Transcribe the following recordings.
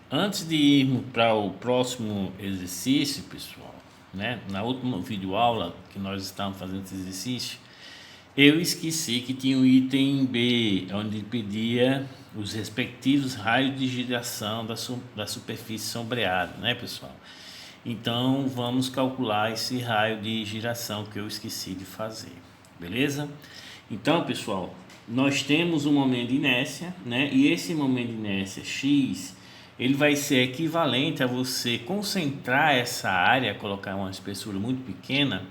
Antes de irmos para o próximo exercício, pessoal, né? Na última videoaula que nós estávamos fazendo esse exercício, eu esqueci que tinha o item B, onde pedia os respectivos raios de giração da superfície sombreada, né, pessoal? Então, vamos calcular esse raio de giração que eu esqueci de fazer, beleza? Então, pessoal, nós temos um momento de inércia, né? E esse momento de inércia x, ele vai ser equivalente a você concentrar essa área, colocar uma espessura muito pequena,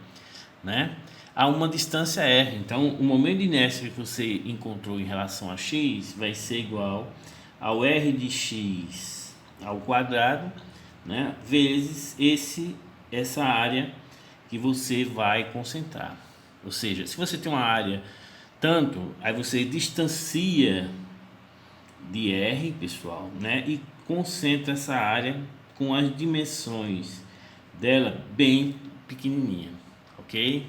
né, a uma distância r. Então, o momento de inércia que você encontrou em relação a x vai ser igual ao r de x ao quadrado, né, vezes essa área que você vai concentrar. Ou seja, se você tem uma área tanto, aí você distancia de r, pessoal, né, e concentra essa área com as dimensões dela bem pequenininha, ok?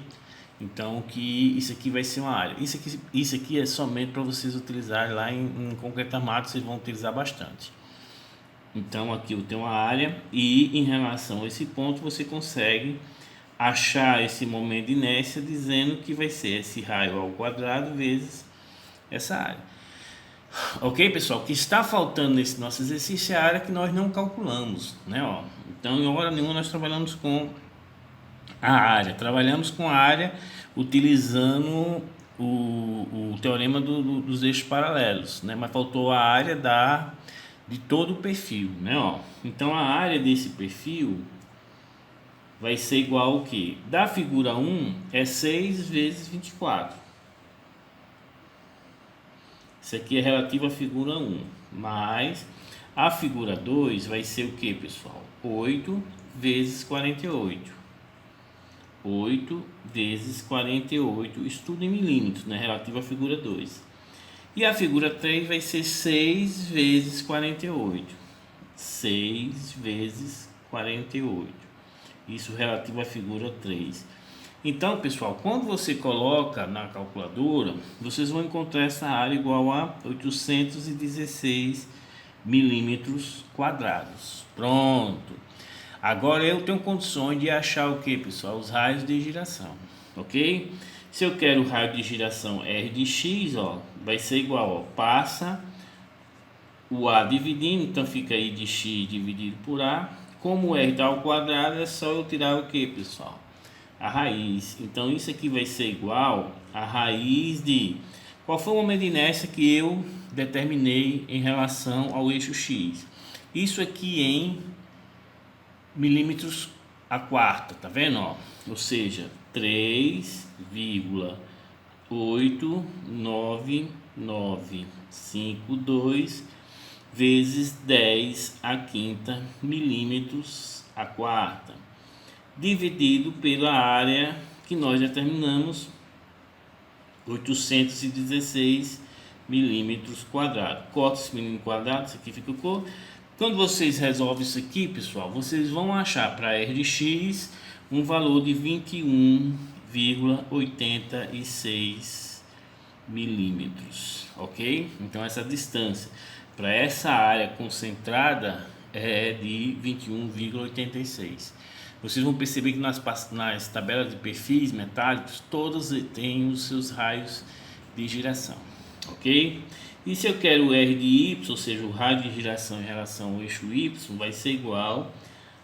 Então, que isso aqui vai ser uma área. Isso aqui é somente para vocês utilizarem lá em concreto armado, vocês vão utilizar bastante. Então, aqui eu tenho uma área e em relação a esse ponto você consegue achar esse momento de inércia dizendo que vai ser esse raio ao quadrado vezes essa área. Ok, pessoal? O que está faltando nesse nosso exercício é a área que nós não calculamos, né? Ó, então, em hora nenhuma nós trabalhamos com a área. Trabalhamos com a área utilizando o teorema dos eixos paralelos, né? Mas faltou a área de todo o perfil, né? Ó, então, a área desse perfil vai ser igual ao que? Da figura 1 é 6 vezes 24. Isso aqui é relativo à figura 1. Mais a figura 2 vai ser o que, pessoal? 8 vezes 48. 8 vezes 48, estudo em milímetros, né? Relativo à figura 2. E a figura 3 vai ser 6 vezes 48. 6 vezes 48. Isso relativo à figura 3. Então, pessoal, quando você coloca na calculadora, vocês vão encontrar essa área igual a 816 milímetros quadrados. Pronto. Agora eu tenho condições de achar o que, pessoal? Os raios de giração, ok? Se eu quero o raio de giração R de x, ó, vai ser igual, ó, passa o A dividindo, então fica aí de x dividido por A. Como o R está ao quadrado, é só eu tirar o que, pessoal? A raiz. Então isso aqui vai ser igual a raiz de... Qual foi o momento de inércia que eu determinei em relação ao eixo x? Isso aqui em milímetros a quarta, tá vendo, ó? Ou seja, 3,89952 vezes 10 a quinta milímetros a quarta, dividido pela área que nós determinamos, 816 milímetros quadrados. Corta esse milímetro quadrado, isso aqui ficou. Quando vocês resolvem isso aqui, pessoal, vocês vão achar para R de x um valor de 21,86 milímetros, ok? Então essa distância para essa área concentrada é de 21,86. Vocês vão perceber que nas tabelas de perfis metálicos, todas têm os seus raios de giração, ok? E se eu quero o R de Y, ou seja, o raio de giração em relação ao eixo Y, vai ser igual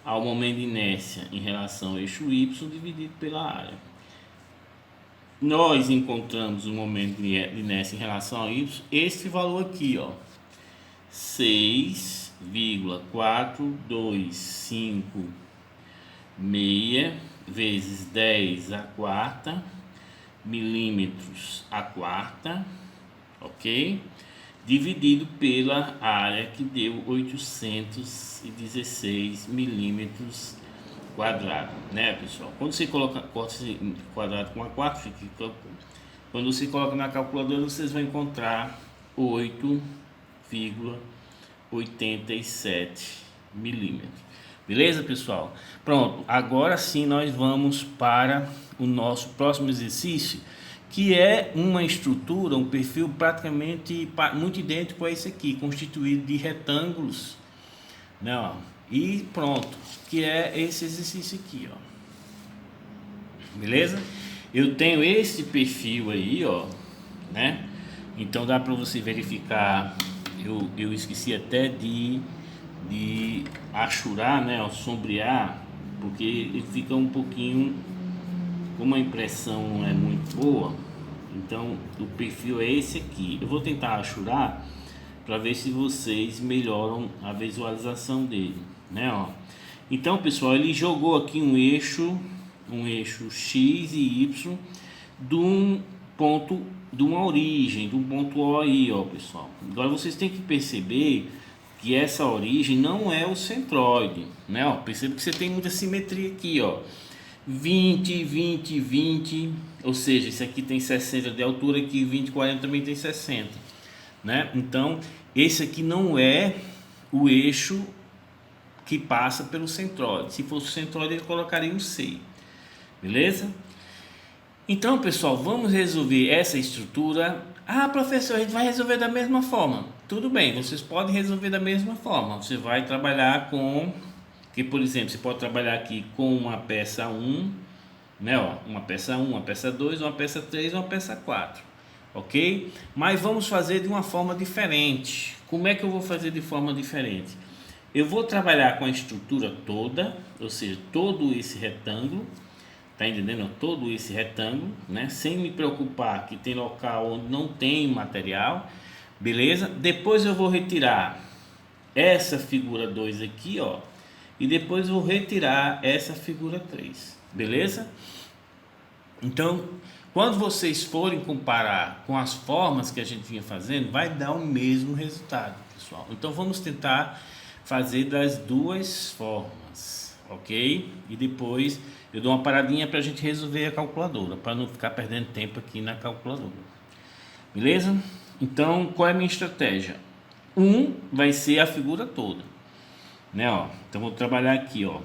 ao momento de inércia em relação ao eixo Y dividido pela área. Nós encontramos o momento de inércia em relação ao Y, esse valor aqui, ó, 6,425 vezes 10 a quarta milímetros a quarta, ok? Dividido pela área que deu 816 milímetros quadrado, né, pessoal? Quando você corta esse quadrado com a 4, fica, quando você coloca na calculadora, vocês vão encontrar 8,87 milímetros. Beleza, pessoal? Pronto, agora sim nós vamos para o nosso próximo exercício, que é uma estrutura, um perfil praticamente muito idêntico a esse aqui, constituído de retângulos, né, ó, e pronto, que é esse exercício aqui, ó, beleza? Eu tenho esse perfil aí, ó, né? Então dá para você verificar. Eu esqueci até de achurar, né, ó, sombrear, porque ele fica um pouquinho, como a impressão não é muito boa. Então o perfil é esse aqui. Eu vou tentar achurar para ver se vocês melhoram a visualização dele, né, ó. Então, pessoal, ele jogou aqui um eixo X e Y de um ponto, de uma origem, de um ponto O aí, ó, pessoal. Agora vocês têm que perceber que essa origem não é o centroide, né, ó. Perceba que você tem muita simetria aqui, ó. 20, 20, 20, ou seja, isso aqui tem 60 de altura, aqui 20, 40 também tem 60, né? Então, esse aqui não é o eixo que passa pelo centroide. Se fosse o centroide, ele colocaria um C, beleza? Então, pessoal, vamos resolver essa estrutura. Ah, professor, a gente vai resolver da mesma forma. Tudo bem, vocês podem resolver da mesma forma. Você vai trabalhar com, que por exemplo, você pode trabalhar aqui com uma peça 1, né, ó, uma peça 1, uma peça 2, uma peça 3, uma peça 4. Ok? Mas vamos fazer de uma forma diferente. Como é que eu vou fazer de forma diferente? Eu vou trabalhar com a estrutura toda, ou seja, todo esse retângulo, tá entendendo? Todo esse retângulo, né? Sem me preocupar que tem local onde não tem material, beleza? Depois eu vou retirar essa figura 2 aqui, ó, e depois vou retirar essa figura 3, beleza? Então, quando vocês forem comparar com as formas que a gente vinha fazendo, vai dar o mesmo resultado, pessoal. Então vamos tentar fazer das duas formas, ok? E depois eu dou uma paradinha para a gente resolver a calculadora, para não ficar perdendo tempo aqui na calculadora, beleza? Então, qual é a minha estratégia? Vai ser a figura toda, né, ó? Então vou trabalhar aqui, ó.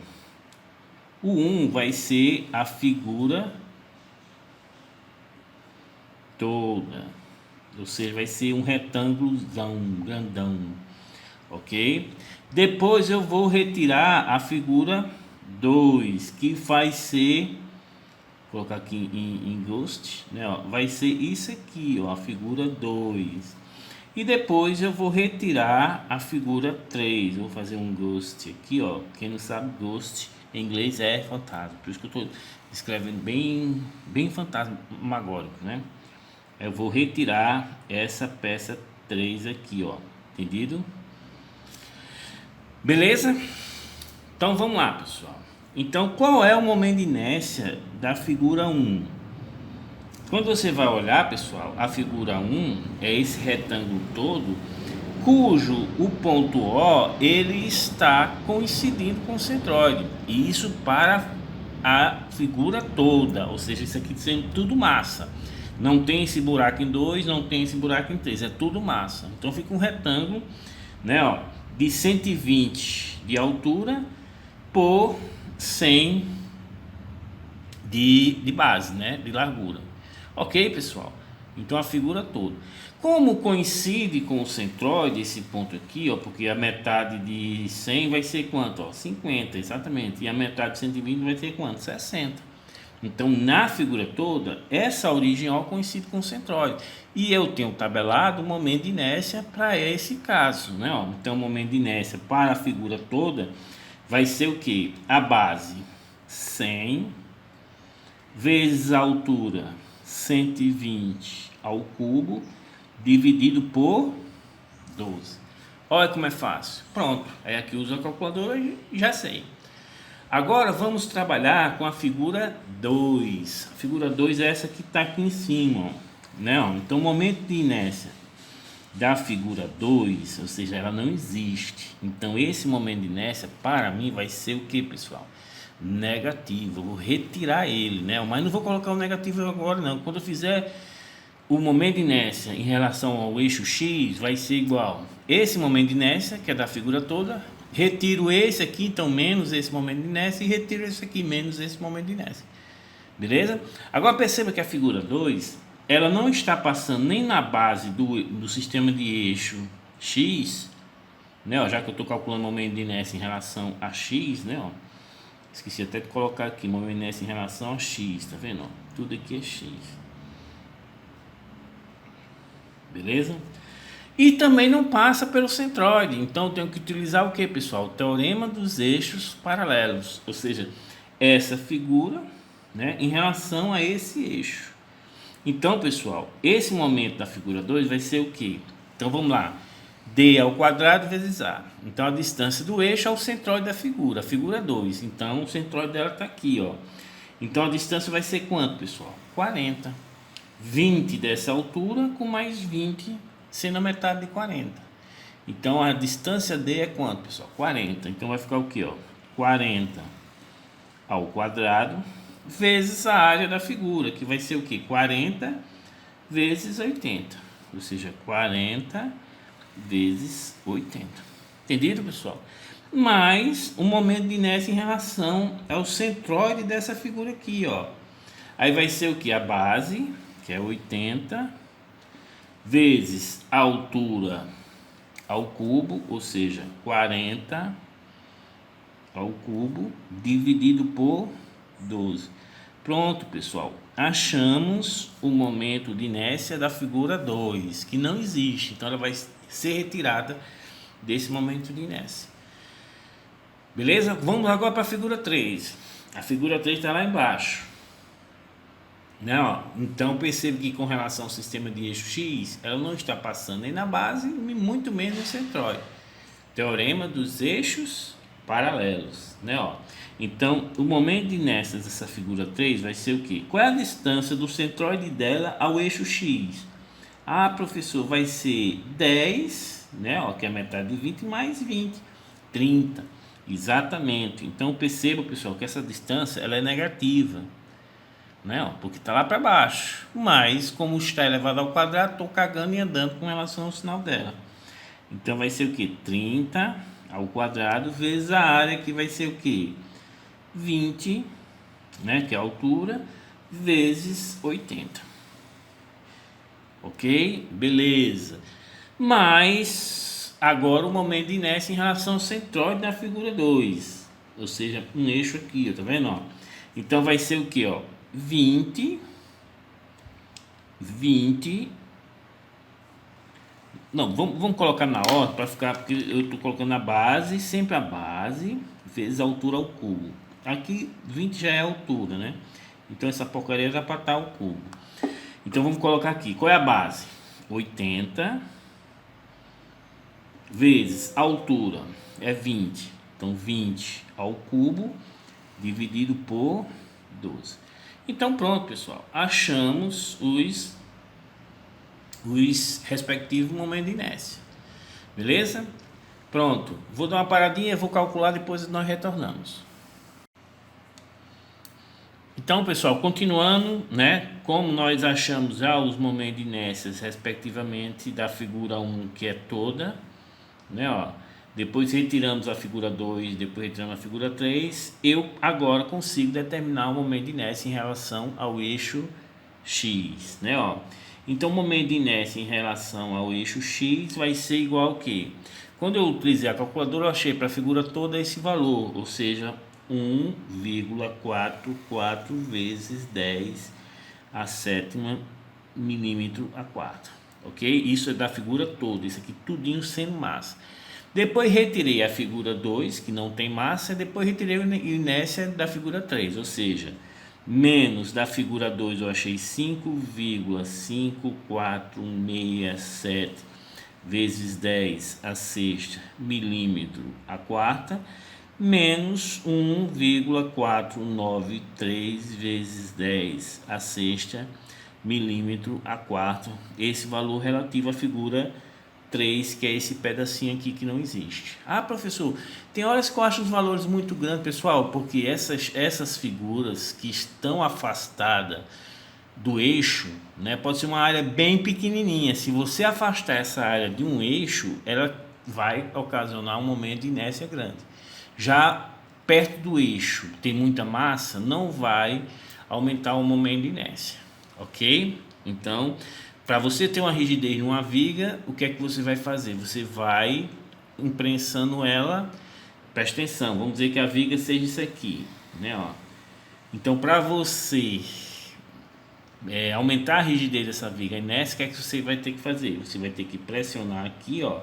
O vai ser a figura toda, ou seja, vai ser um retângulozão grandão, ok? Depois eu vou retirar a figura 2, que vai ser, vou colocar aqui em Ghost, né, ó, vai ser isso aqui, ó, a figura 2. E depois eu vou retirar a figura 3. Vou fazer um Ghost aqui, ó. Quem não sabe, Ghost em inglês é fantasma, por isso que eu estou escrevendo bem fantasmagórico, né? Eu vou retirar essa peça 3 aqui, ó, entendido? Beleza? Então vamos lá, pessoal. Então, qual é o momento de inércia da figura 1? Quando você vai olhar, pessoal, a figura 1 é esse retângulo todo, cujo o ponto O ele está coincidindo com o centroide. E isso para a figura toda, ou seja, isso aqui sendo tudo massa. Não tem esse buraco em 2, não tem esse buraco em 3, é tudo massa. Então fica um retângulo, né, ó, de 120 de altura por 100 de base, né, de largura. Ok, pessoal? Então a figura toda. Como coincide com o centroide esse ponto aqui, ó, porque a metade de 100 vai ser quanto? Ó, 50, exatamente. E a metade de 120 vai ter quanto? 60. Então, na figura toda, essa origem O coincide com o centroide. E eu tenho tabelado o momento de inércia para esse caso, né? Ó, então, o momento de inércia para a figura toda vai ser o que? A base 100 vezes a altura 120 ao cubo dividido por 12. Olha como é fácil. Pronto. Aí aqui uso a calculadora e já sei. Agora vamos trabalhar com a figura 2. A figura 2 é essa que está aqui em cima, ó, né? Então o momento de inércia da figura 2, ou seja, ela não existe. Então esse momento de inércia para mim vai ser o que, pessoal? Negativo. Eu vou retirar ele, né? Mas não vou colocar o negativo agora não. Quando eu fizer o momento de inércia em relação ao eixo X, vai ser igual esse momento de inércia, que é da figura toda, retiro esse aqui, então menos esse momento de inércia, e retiro esse aqui, menos esse momento de inércia. Beleza? Agora perceba que a figura 2, ela não está passando nem na base do sistema de eixo X, né? Ó, já que eu estou calculando o momento de inércia em relação a x, né? Ó, esqueci até de colocar aqui o momento de inércia em relação a x, tá vendo? Ó, tudo aqui é x. Beleza? E também não passa pelo centroide. Então eu tenho que utilizar o que, pessoal? O teorema dos eixos paralelos. Ou seja, essa figura, né, em relação a esse eixo. Então, pessoal, esse momento da figura 2 vai ser o que? Então vamos lá. D ao quadrado vezes A. Então a distância do eixo ao centroide da figura. A figura 2. Então o centroide dela está aqui, ó. Então a distância vai ser quanto, pessoal? 40. 20 dessa altura com mais 20 sendo a metade de 40. Então a distância D é quanto, pessoal? 40. Então vai ficar o que, ó? 40 ao quadrado vezes a área da figura, que vai ser o que? 40 vezes 80. Ou seja, 40 vezes 80. Entendido, pessoal? Mais o momento de inércia em relação ao centroide dessa figura aqui, ó. Aí vai ser o que? A base, que é 80, vezes a altura ao cubo, ou seja, 40 ao cubo, dividido por 12. Pronto, pessoal. Achamos o momento de inércia da figura 2, que não existe. Então, ela vai ser retirada desse momento de inércia. Beleza? Vamos agora para a figura 3. A figura 3 está lá embaixo. Não, então percebe que com relação ao sistema de eixo X, ela não está passando nem na base, muito menos no centroide. Teorema dos eixos paralelos, né? Ó. Então, o momento de inércia dessa figura 3 vai ser o quê? Qual é a distância do centroide dela ao eixo X? Ah, professor, vai ser 10, né? Ó, que é a metade de 20 mais 20, 30. Exatamente. Então, perceba, pessoal, que essa distância ela é negativa, né? Ó, porque está lá para baixo. Mas, como está elevado ao quadrado, estou cagando e andando com relação ao sinal dela. Então, vai ser o que? 30 ao quadrado vezes a área, que vai ser o que? 20, né? Que é a altura, vezes 80. Ok? Beleza. Mas, agora o momento de inércia em relação ao centroide da figura 2. Ou seja, um eixo aqui, ó, tá vendo? Ó? Então, vai ser o que, ó? 20. Não, vamos colocar na ordem para ficar, porque eu estou colocando a base, sempre a base, vezes a altura ao cubo. Aqui 20 já é a altura, né? Então essa porcaria já para estar ao cubo. Então vamos colocar aqui, qual é a base? 80 vezes a altura é 20. Então 20 ao cubo dividido por 12. Então pronto, pessoal, achamos os respectivos momentos de inércia. Beleza? Pronto, vou dar uma paradinha, vou calcular, depois nós retornamos. Então, pessoal, continuando, né? Como nós achamos já os momentos de inércia, respectivamente, da figura 1, que é toda, né? Ó, depois retiramos a figura 2, depois retiramos a figura 3, eu agora consigo determinar o momento de inércia em relação ao eixo X, né? Ó. Então, o momento de inércia em relação ao eixo X vai ser igual ao que? Quando eu utilizei a calculadora, eu achei para a figura toda esse valor, ou seja, 1,44 vezes 10 a sétima milímetro a quarta, ok? Isso é da figura toda, isso aqui tudinho sendo massa. Depois retirei a figura 2, que não tem massa, e depois retirei a inércia da figura 3, ou seja, menos da figura 2 eu achei 5,5467 vezes 10 a sexta milímetro a quarta, menos 1,493 vezes 10 a sexta milímetro a quarta, esse valor relativo à figura 3, que é esse pedacinho aqui que não existe. Ah, professor, tem horas que eu acho os valores muito grandes, pessoal, porque essas figuras que estão afastadas do eixo, né, pode ser uma área bem pequenininha. Se você afastar essa área de um eixo, ela vai ocasionar um momento de inércia grande. Já perto do eixo, tem muita massa, não vai aumentar o momento de inércia, ok? Então, para você ter uma rigidez numa viga, o que é que você vai fazer? Você vai imprensando ela. Presta atenção, vamos dizer que a viga seja isso aqui, né, ó. Então, para você aumentar a rigidez dessa viga, a inércia, o que é que você vai ter que fazer? Você vai ter que pressionar aqui, ó,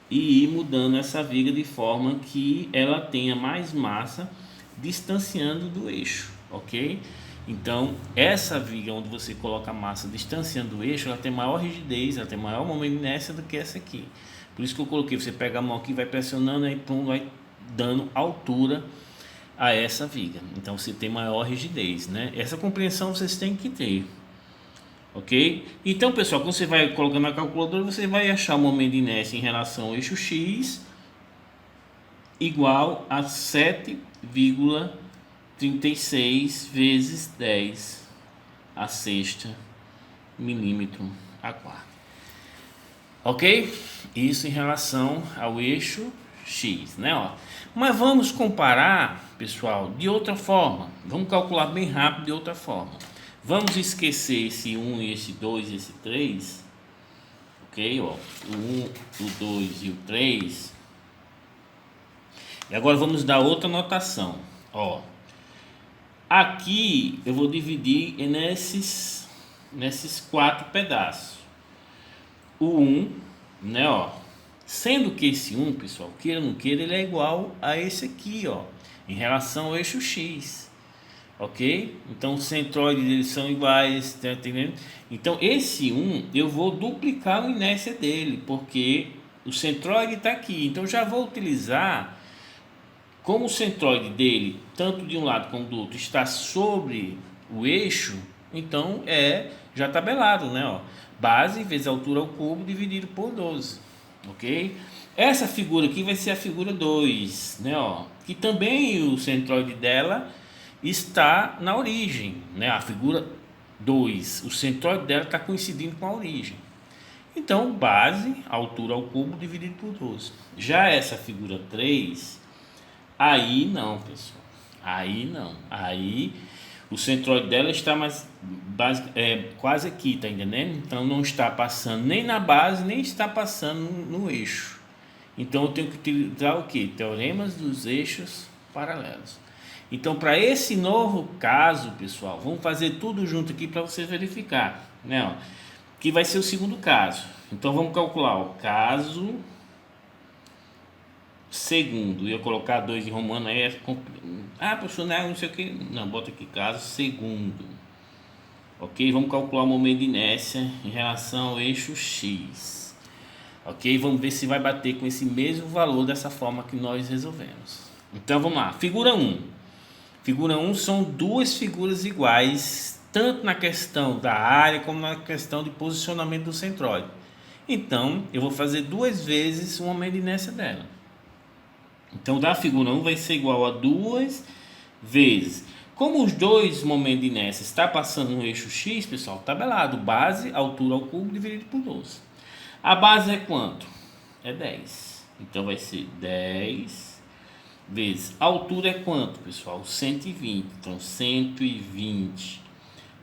e ir mudando essa viga de forma que ela tenha mais massa distanciando do eixo, ok? Então, essa viga onde você coloca a massa distanciando do eixo, ela tem maior rigidez, ela tem maior momento de inércia do que essa aqui. Por isso que eu coloquei, você pega a mão aqui, vai pressionando, aí pum, vai dando altura a essa viga. Então, você tem maior rigidez, né? Essa compreensão vocês têm que ter, ok? Então, pessoal, quando você vai colocando na calculadora, você vai achar o momento de inércia em relação ao eixo X igual a 7,36 vezes 10 a sexta milímetro a quarta, ok? Isso em relação ao eixo X, né? Ó. Mas vamos comparar, pessoal, de outra forma. Vamos calcular bem rápido de outra forma. Vamos esquecer esse 1, esse 2 e esse 3, ok? Ó, o 1, o 2 e o 3. E agora vamos dar outra notação. Ó, aqui eu vou dividir nesses 4 pedaços. O 1, né, ó. Sendo que esse 1, pessoal, queira ou não queira, ele é igual a esse aqui, ó, em relação ao eixo X. Ok? Então os centroides eles são iguais, tá entendendo? Então esse 1 eu vou duplicar a inércia dele, porque o centroide está aqui. Então já vou utilizar, como o centroide dele, tanto de um lado como do outro, está sobre o eixo, então é já tabelado, né? Ó, base vezes altura ao cubo dividido por 12, ok? Essa figura aqui vai ser a figura 2, né? Ó, que também o centroide dela está na origem, né? A figura 2, o centroide dela está coincidindo com a origem. Então, base, altura ao cubo dividido por 12. Já essa figura 3, aí não, pessoal. Aí não. Aí o centroide dela está mais quase aqui, tá entendendo? Então não está passando nem na base, nem está passando no eixo. Então eu tenho que utilizar o que? Teoremas dos eixos paralelos. Então, para esse novo caso, pessoal, vamos fazer tudo junto aqui para você verificar, né? Ó, que vai ser o segundo caso. Então, vamos calcular o caso segundo. Eu ia colocar 2 em romano aí. Professor, não sei o que. Não, bota aqui caso segundo. Ok? Vamos calcular o momento de inércia em relação ao eixo X. Ok? Vamos ver se vai bater com esse mesmo valor dessa forma que nós resolvemos. Então, vamos lá. Figura 1. Figura 1 são duas figuras iguais, tanto na questão da área como na questão de posicionamento do centroide. Então, eu vou fazer 2 vezes o momento de inércia dela. Então, da figura 1 vai ser igual a 2 vezes. Como os dois momentos de inércia estão passando no eixo X, pessoal, tabelado. Base, altura ao cubo, dividido por 12. A base é quanto? É 10. Então, vai ser 10 vezes. A altura é quanto, pessoal? 120. Então, 120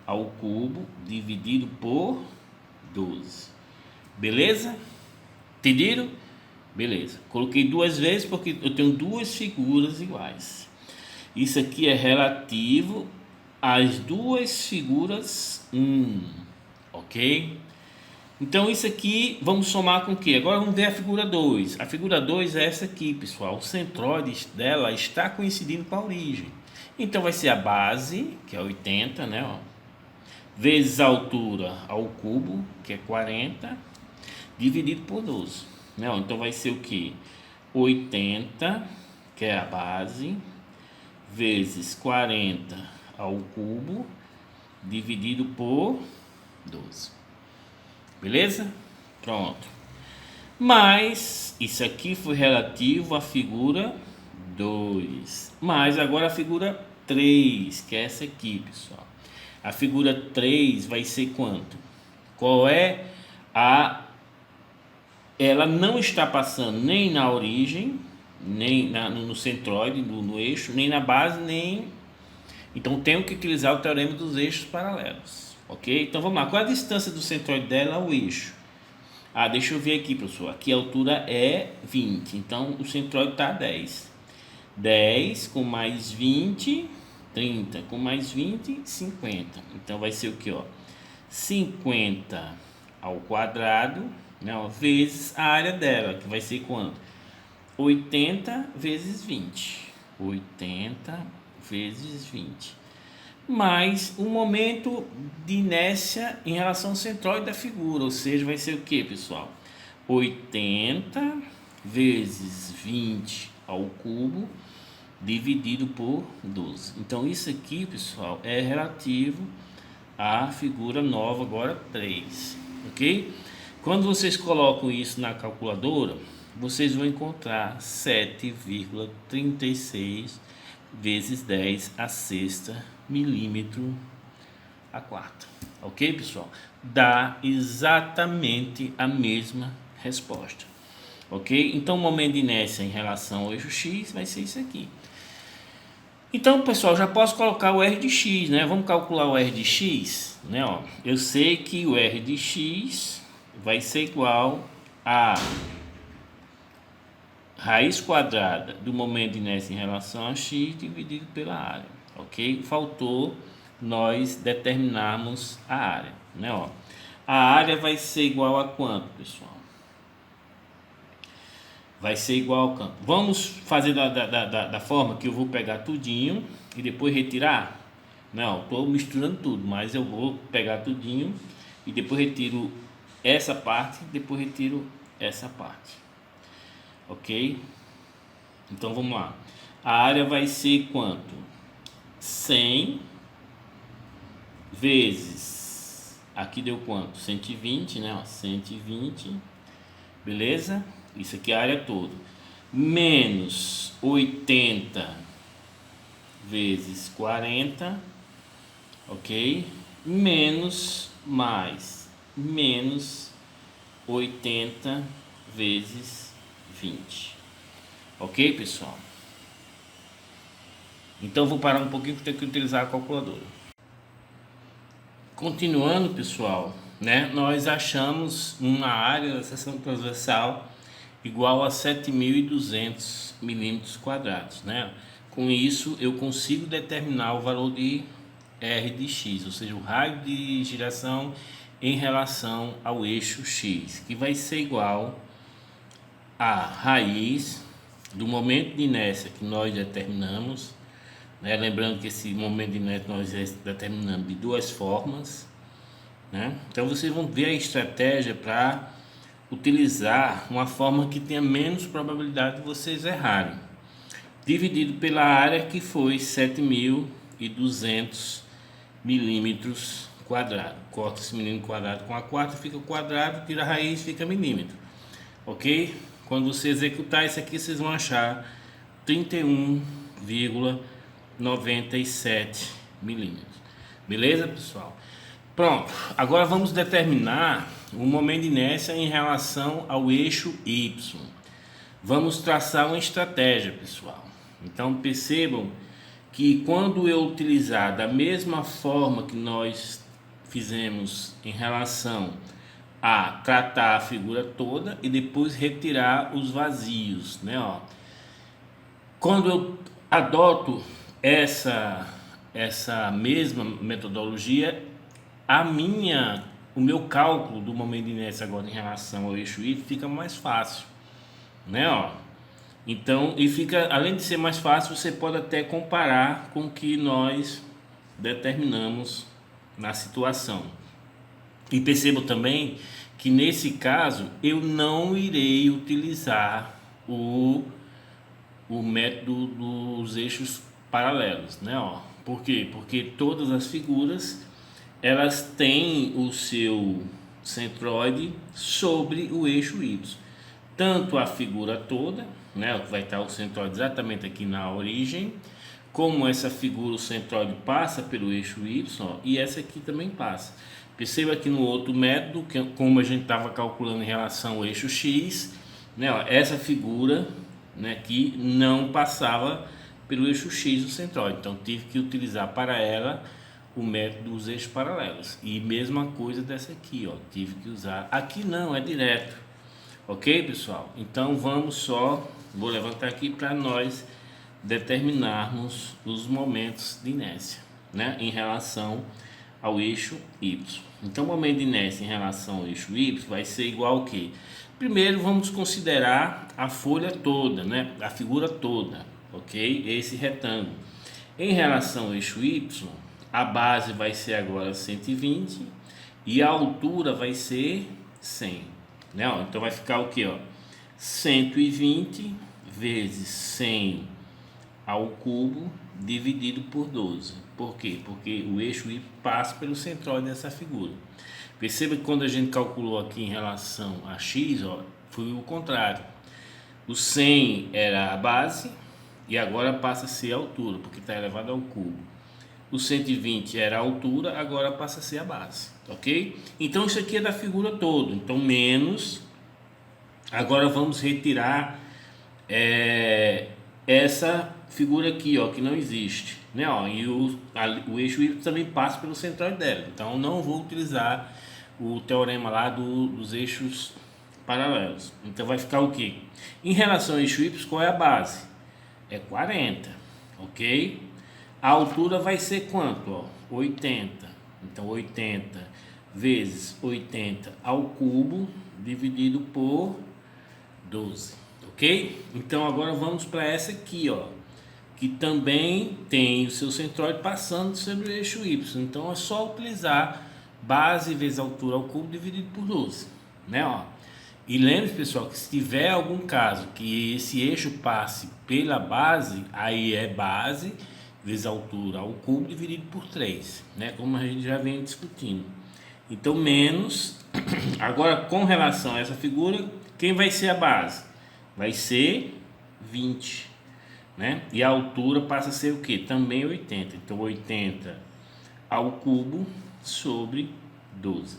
ao cubo dividido por 12. Beleza? Entenderam? Beleza. Coloquei 2 vezes porque eu tenho 2 figuras iguais. Isso aqui é relativo às 2 figuras 1. Ok? Então isso aqui, vamos somar com o que? Agora vamos ver a figura 2. A figura 2 é essa aqui, pessoal. O centroide dela está coincidindo com a origem. Então vai ser a base, que é 80, né? Ó, vezes a altura ao cubo, que é 40, dividido por 12. Né? Ó, então vai ser o que? 80, que é a base, vezes 40 ao cubo, dividido por 12. Beleza? Pronto. Mas isso aqui foi relativo à figura 2. Mas agora a figura 3, que é essa aqui, pessoal. A figura 3 vai ser quanto? Qual é a... Ela não está passando nem na origem, nem no centroide, no eixo, nem na base, nem... Então, tenho que utilizar o teorema dos eixos paralelos. Ok? Então vamos lá. Qual é a distância do centroide dela ao eixo? Ah, deixa eu ver aqui, professor. Aqui a altura é 20, então o centroide está 10. 10 com mais 20, 30. Com mais 20, 50. Então vai ser o que, ó? 50 ao quadrado, né, ó, vezes a área dela, que vai ser quanto? 80 vezes 20. 80 vezes 20. Mais o momento de inércia em relação ao centroide da figura, ou seja, vai ser o que, pessoal? 80 vezes 20 ao cubo dividido por 12. Então isso aqui, pessoal, é relativo à figura nova, agora 3, ok? Quando vocês colocam isso na calculadora, vocês vão encontrar 7,36 vezes 10 a sexta milímetro a quarta, ok, pessoal? Dá exatamente a mesma resposta, ok? Então o momento de inércia em relação ao eixo X vai ser isso aqui. Então, pessoal, já posso colocar o R de X, né? Vamos calcular o R de X, né? Ó, eu sei que o R de X vai ser igual a raiz quadrada do momento de inércia em relação a X dividido pela área, ok? Faltou nós determinarmos a área, né? Ó, a área vai ser igual a quanto, pessoal? Vai ser igual ao campo. Vamos fazer da forma que eu vou pegar tudinho e depois retirar? Não, estou misturando tudo, mas eu vou pegar tudinho e depois retiro essa parte, depois retiro essa parte. Ok? Então vamos lá. A área vai ser quanto? 100 vezes, aqui deu quanto? 120, né? 120, beleza? Isso aqui é a área toda. Menos 80 vezes 40, ok? Menos 80 vezes 20. Ok, pessoal? Então vou parar um pouquinho porque tenho que utilizar a calculadora. Continuando, pessoal, né? Nós achamos uma área da seção transversal igual a 7.200 milímetros quadrados, né? Com isso eu consigo determinar o valor de R de X, ou seja, o raio de giração em relação ao eixo X, que vai ser igual a raiz do momento de inércia que nós determinamos, né? Lembrando que esse momento de inércia nós determinamos de duas formas, né? Então vocês vão ver a estratégia para utilizar uma forma que tenha menos probabilidade de vocês errarem, dividido pela área que foi 7.200 milímetros quadrados. Corta esse milímetro quadrado com a 4, fica quadrado, tira a raiz, fica milímetro, ok? Quando você executar isso aqui, vocês vão achar 31,97 milímetros, beleza, pessoal? Pronto, agora vamos determinar o momento de inércia em relação ao eixo Y. Vamos traçar uma estratégia, pessoal. Então percebam que quando eu utilizar da mesma forma que nós fizemos em relação a tratar a figura toda e depois retirar os vazios, né? Ó, quando eu adoto essa mesma metodologia, o meu cálculo do momento de inércia agora em relação ao eixo Y fica mais fácil, né? Ó, então, e fica, além de ser mais fácil, você pode até comparar com o que nós determinamos na situação. E percebo também que nesse caso eu não irei utilizar o método dos eixos paralelos, né? Ó, por quê? Porque todas as figuras elas têm o seu centroide sobre o eixo Y. Tanto a figura toda, né, vai estar o centroide exatamente aqui na origem, como essa figura, o centroide passa pelo eixo Y, ó, e essa aqui também passa. Perceba que no outro método, que como a gente estava calculando em relação ao eixo X, né, ó, essa figura, né, aqui não passava pelo eixo X do centroide, então tive que utilizar para ela o método dos eixos paralelos. E mesma coisa dessa aqui, ó, tive que usar. Aqui não, é direto. Ok, pessoal? Então vou levantar aqui para nós determinarmos os momentos de inércia, né, em relação ao eixo Y. Então, o momento de inércia em relação ao eixo Y vai ser igual ao quê? Primeiro, vamos considerar a folha toda, né, a figura toda, ok? Esse retângulo. Em relação ao eixo Y, a base vai ser agora 120 e a altura vai ser 100, né? Ó, então vai ficar o que, ó? 120 vezes 100 ao cubo dividido por 12. Por quê? Porque o eixo Y passa pelo centroide dessa figura. Perceba que quando a gente calculou aqui em relação a x, ó, foi o contrário. O 100 era a base e agora passa a ser a altura, porque está elevado ao cubo. O 120 era a altura, agora passa a ser a base, ok? Então isso aqui é da figura toda, então menos. Agora vamos retirar essa figura aqui, ó, que não existe, né? Ó, e o eixo Y também passa pelo centroide dela, então não vou utilizar o teorema lá dos eixos paralelos. Então vai ficar o que? Em relação ao eixo Y, qual é a base? É 40, ok? A altura vai ser quanto? Ó? 80. Então 80 vezes 80 ao cubo dividido por 12, ok? Então agora vamos para essa aqui, ó, que também tem o seu centroide passando sobre o eixo Y. Então é só utilizar base vezes altura ao cubo dividido por 12, né? Ó. E lembre-se, pessoal, que se tiver algum caso que esse eixo passe pela base, aí é base vezes altura ao cubo dividido por 3, né? Como a gente já vem discutindo. Então menos. Agora, com relação a essa figura, quem vai ser a base? Vai ser 20, né? E a altura passa a ser o que? Também 80. Então 80 ao cubo sobre 12.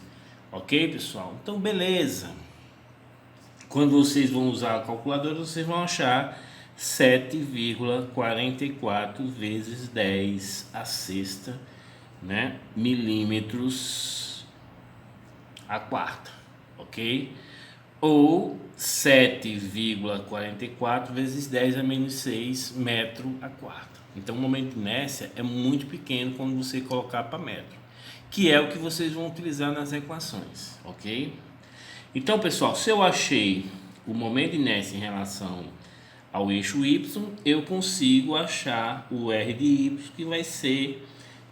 Ok, pessoal? Então beleza. Quando vocês vão usar a calculadora, vocês vão achar 7,44 vezes 10 a sexta, né, milímetros a quarta, ok? Ou 7,44 vezes 10 a menos 6 metro a quarta. Então o momento de inércia é muito pequeno quando você colocar para metro, que é o que vocês vão utilizar nas equações, ok? Então, pessoal, se eu achei o momento de inércia em relação ao eixo Y, eu consigo achar o R de Y, que vai ser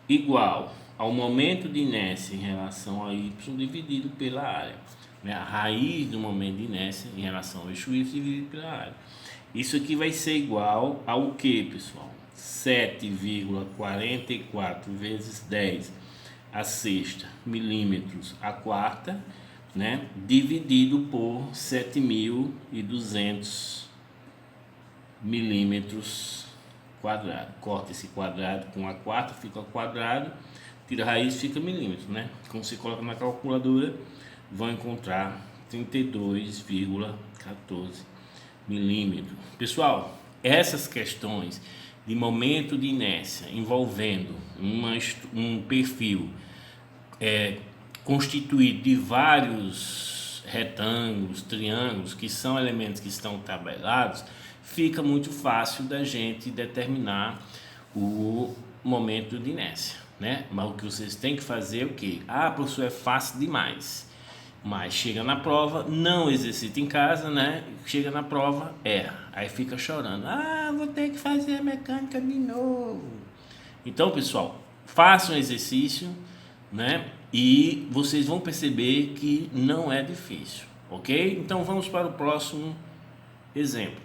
igual ao momento de inércia em relação a Y dividido pela área, né? A raiz do momento de inércia em relação ao eixo Y dividido pela área. Isso aqui vai ser igual ao que, pessoal? 7,44 vezes 10 a sexta milímetros a quarta, né, dividido por 7.200 milímetros quadrado. Corta esse quadrado com a quarta, fica quadrado, tira a raiz, fica milímetro, né? Como você coloca na calculadora, vão encontrar 32,14 milímetros. Pessoal, essas questões de momento de inércia envolvendo um perfil constituído de vários retângulos, triângulos, que são elementos que estão tabelados, fica muito fácil da gente determinar o momento de inércia, né? Mas o que vocês têm que fazer é o quê? Ah, professor, é fácil demais. Mas chega na prova, não exercita em casa, né? Chega na prova, erra. Aí fica chorando. Ah, vou ter que fazer a mecânica de novo. Então, pessoal, façam um exercício, né? E vocês vão perceber que não é difícil, ok? Então vamos para o próximo exemplo.